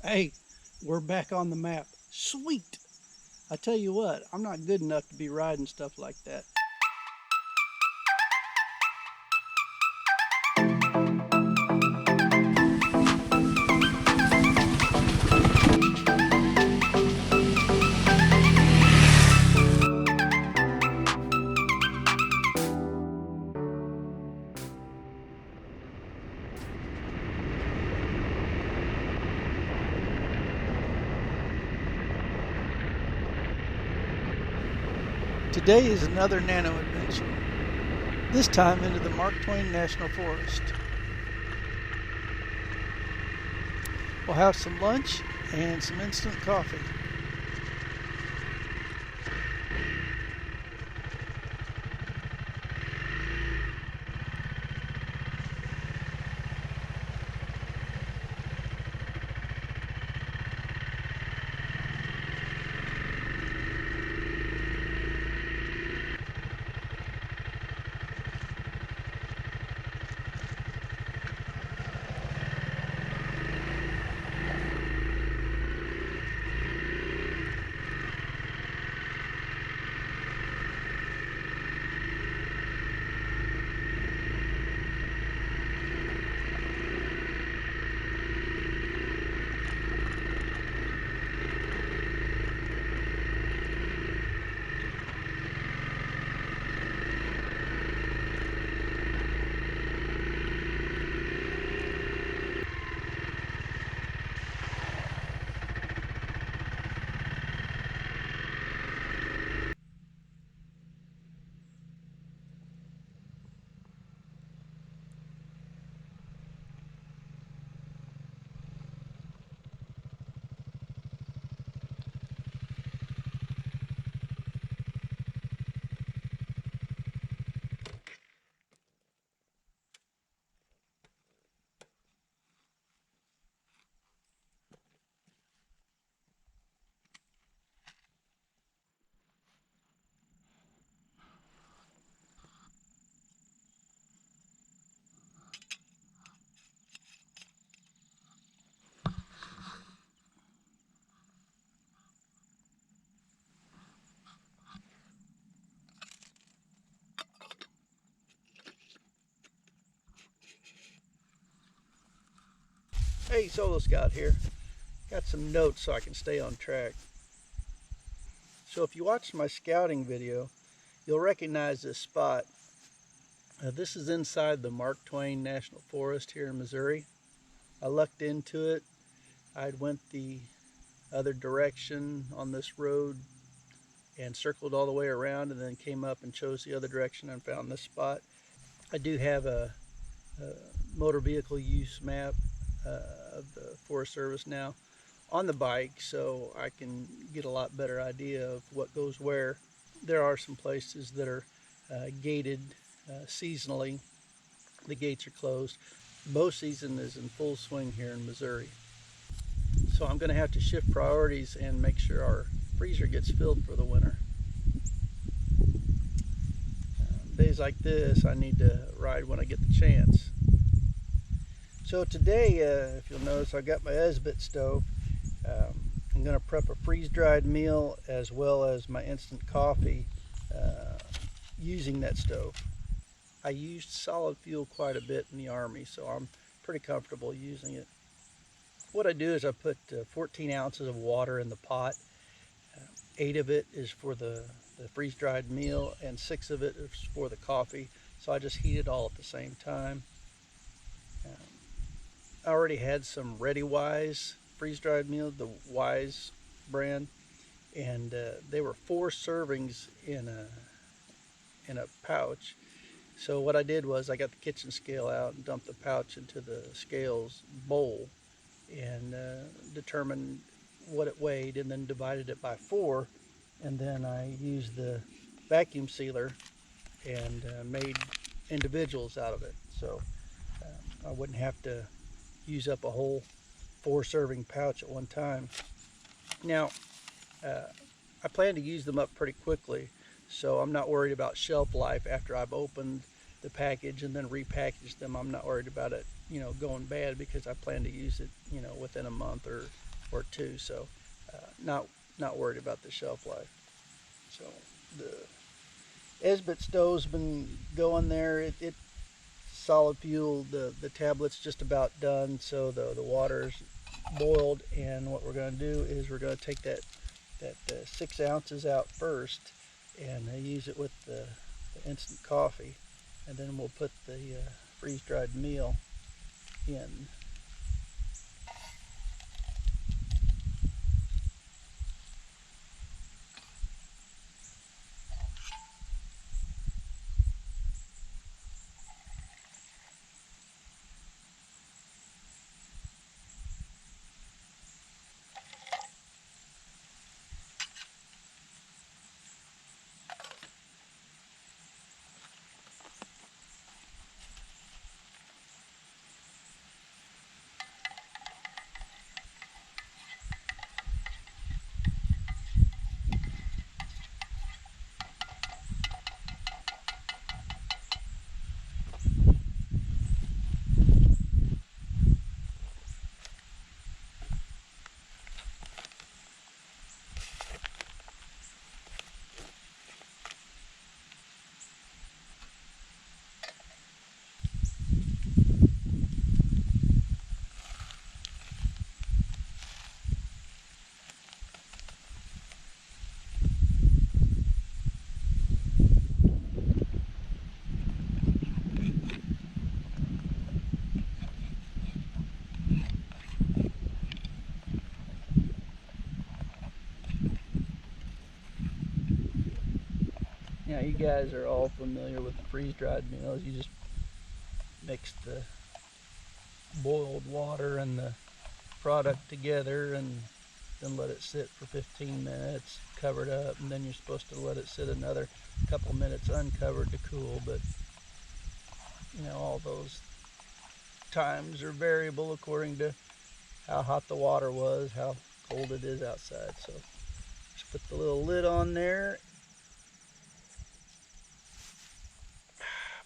Hey, we're back on the map. Sweet. I tell you what, I'm not good enough to be riding stuff like that. Today is another Nano adventure, this time into the Mark Twain National Forest. We'll have some lunch and some instant coffee. Hey, Solo Scout here. Got some notes so I can stay on track. So if you watched my scouting video, you'll recognize this spot. This is inside the Mark Twain National Forest here in Missouri. I lucked into it. I went the other direction on this road and circled all the way around and then came up and chose the other direction and found this spot. I do have a motor vehicle use map of the Forest Service now on the bike, so I can get a lot better idea of what goes where. There are some places that are gated seasonally. The gates are closed. Bow season is in full swing here in Missouri. So I'm going to have to shift priorities and make sure our freezer gets filled for the winter. Days like this, I need to ride when I get the chance. So today, if you'll notice, I've got my esbit stove. I'm going to prep a freeze-dried meal as well as my instant coffee using that stove. I used solid fuel quite a bit in the Army, so I'm pretty comfortable using it. What I do is I put 14 ounces of water in the pot. 8 of it is for the freeze-dried meal and 6 of it is for the coffee. So I just heat it all at the same time. I already had some Ready Wise freeze-dried meal, the Wise brand, and they were 4 servings in a pouch. So what I did was I got the kitchen scale out and dumped the pouch into the scales bowl and determined what it weighed and then divided it by 4, and then I used the vacuum sealer and made individuals out of it, so I wouldn't have to use up a whole 4-serving pouch at one time. Now I plan to use them up pretty quickly, so I'm not worried about shelf life after I've opened the package and then repackaged them. I'm not worried about it, going bad, because I plan to use it, within a month or or two, so not worried about the shelf life. So the esbit stove's been going there. It's solid fuel. The tablet's just about done, so the water's boiled, and what we're going to do is we're going to take that 6 ounces out first and use it with the instant coffee, and then we'll put the freeze-dried meal in. Now, you guys are all familiar with freeze-dried meals. You just mix the boiled water and the product together and then let it sit for 15 minutes covered up, and then you're supposed to let it sit another couple minutes uncovered to cool. But you know, all those times are variable according to how hot the water was, how cold it is outside. So just put the little lid on there.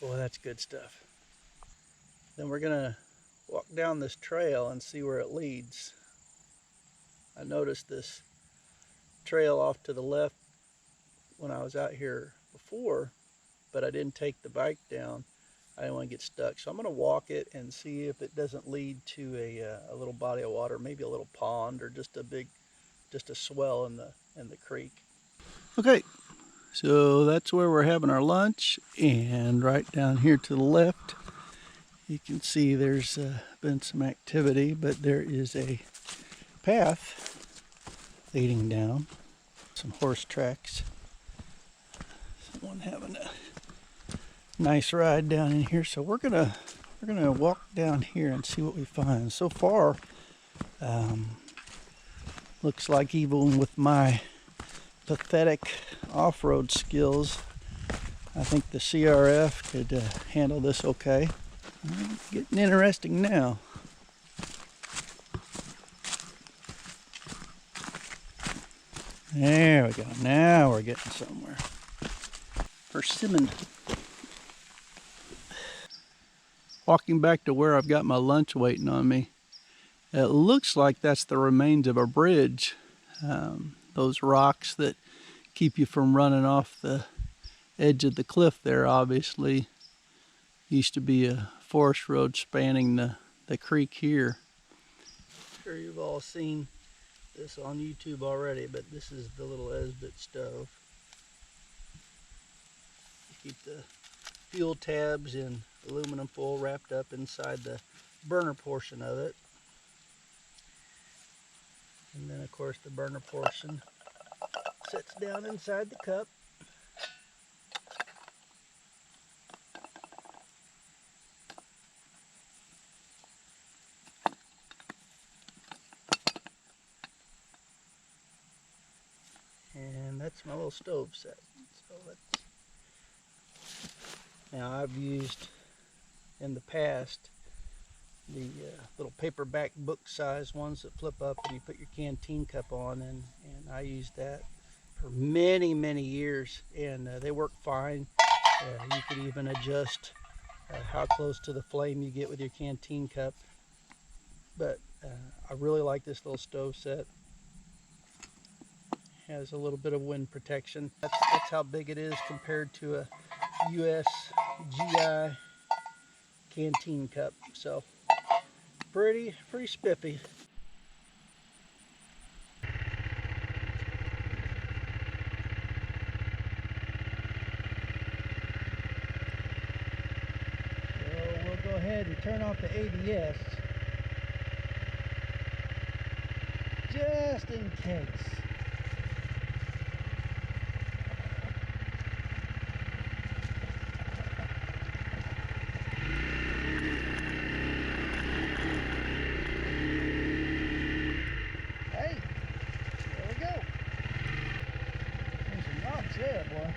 Boy, that's good stuff. Then we're gonna walk down this trail and see where it leads. I noticed this trail off to the left when I was out here before, but I didn't take the bike down. I didn't want to get stuck, so I'm going to walk it and see if it doesn't lead to a little body of water, maybe a little pond, or just a swell in the creek. Okay, so that's where we're having our lunch, and right down here to the left, you can see there's been some activity, but there is a path leading down, some horse tracks. Someone having a nice ride down in here, so we're gonna walk down here and see what we find. So far, looks like even with my pathetic off-road skills, I think the CRF could handle this okay. Getting interesting now. There we go. Now we're getting somewhere. Persimmon. Walking back to where I've got my lunch waiting on me. It looks like that's the remains of a bridge. Those rocks that keep you from running off the edge of the cliff there, obviously used to be a forest road spanning the creek here. I'm sure you've all seen this on YouTube already, but this is the little esbit stove. You keep the fuel tabs in aluminum foil wrapped up inside the burner portion of it. And then of course the burner portion sits down inside the cup. And that's my little stove set. So now I've used in the past the little paperback book size ones that flip up and you put your canteen cup on, and I used that for many years, and they work fine. You could even adjust how close to the flame you get with your canteen cup. But I really like this little stove set. Has a little bit of wind protection. That's how big it is compared to a US GI canteen cup. So pretty spiffy. So we'll go ahead and turn off the ABS just in case. Hey, there we go. There's some rocks there, boy.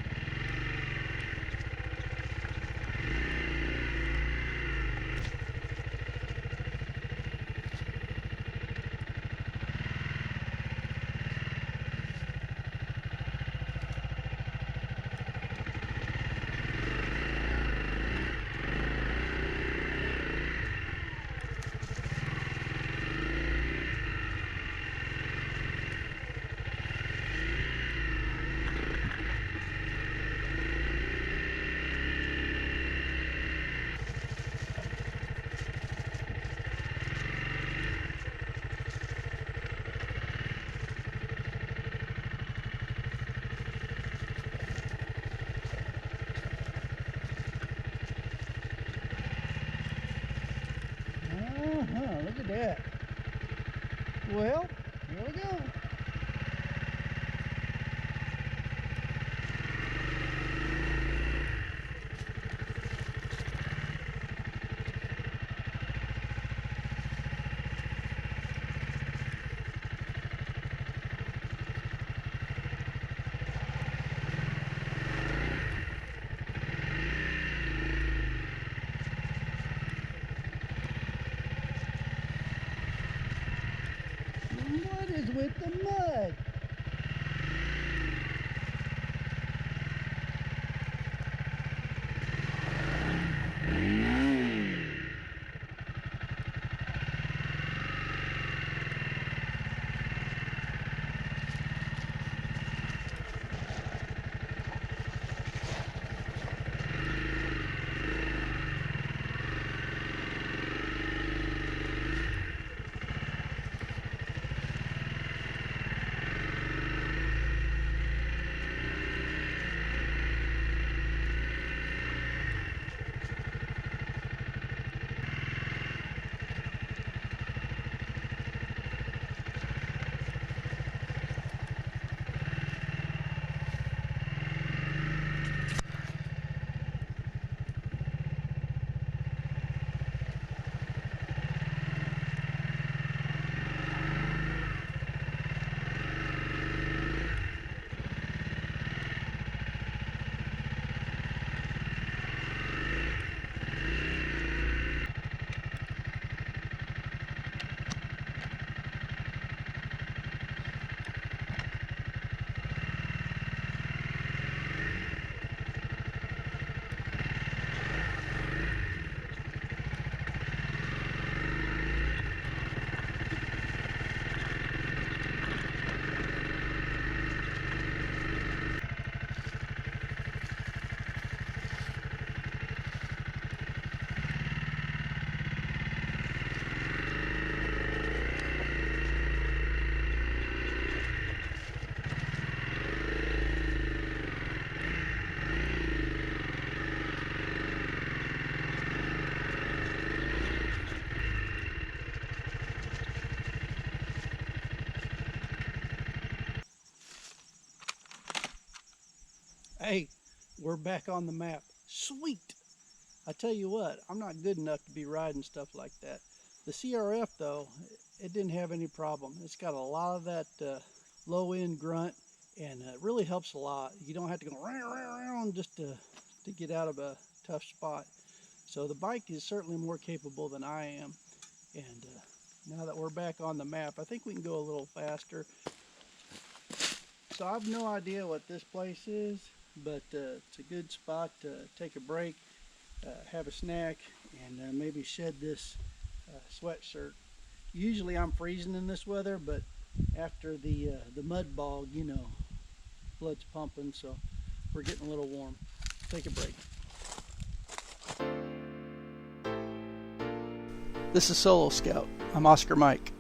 Look at that. Well, here we go. What is with the mud? Hey, we're back on the map. Sweet! I tell you what, I'm not good enough to be riding stuff like that. The CRF though, it didn't have any problem. It's got a lot of that low end grunt, and it really helps a lot. You don't have to go round just to get out of a tough spot. So the bike is certainly more capable than I am. And now that we're back on the map, I think we can go a little faster. So I have no idea what this place is, but it's a good spot to take a break, have a snack, and maybe shed this sweatshirt. Usually I'm freezing in this weather, but after the mud bog, you know, blood's pumping, so we're getting a little warm. Take a break. This is Solo Scout. I'm Oscar Mike.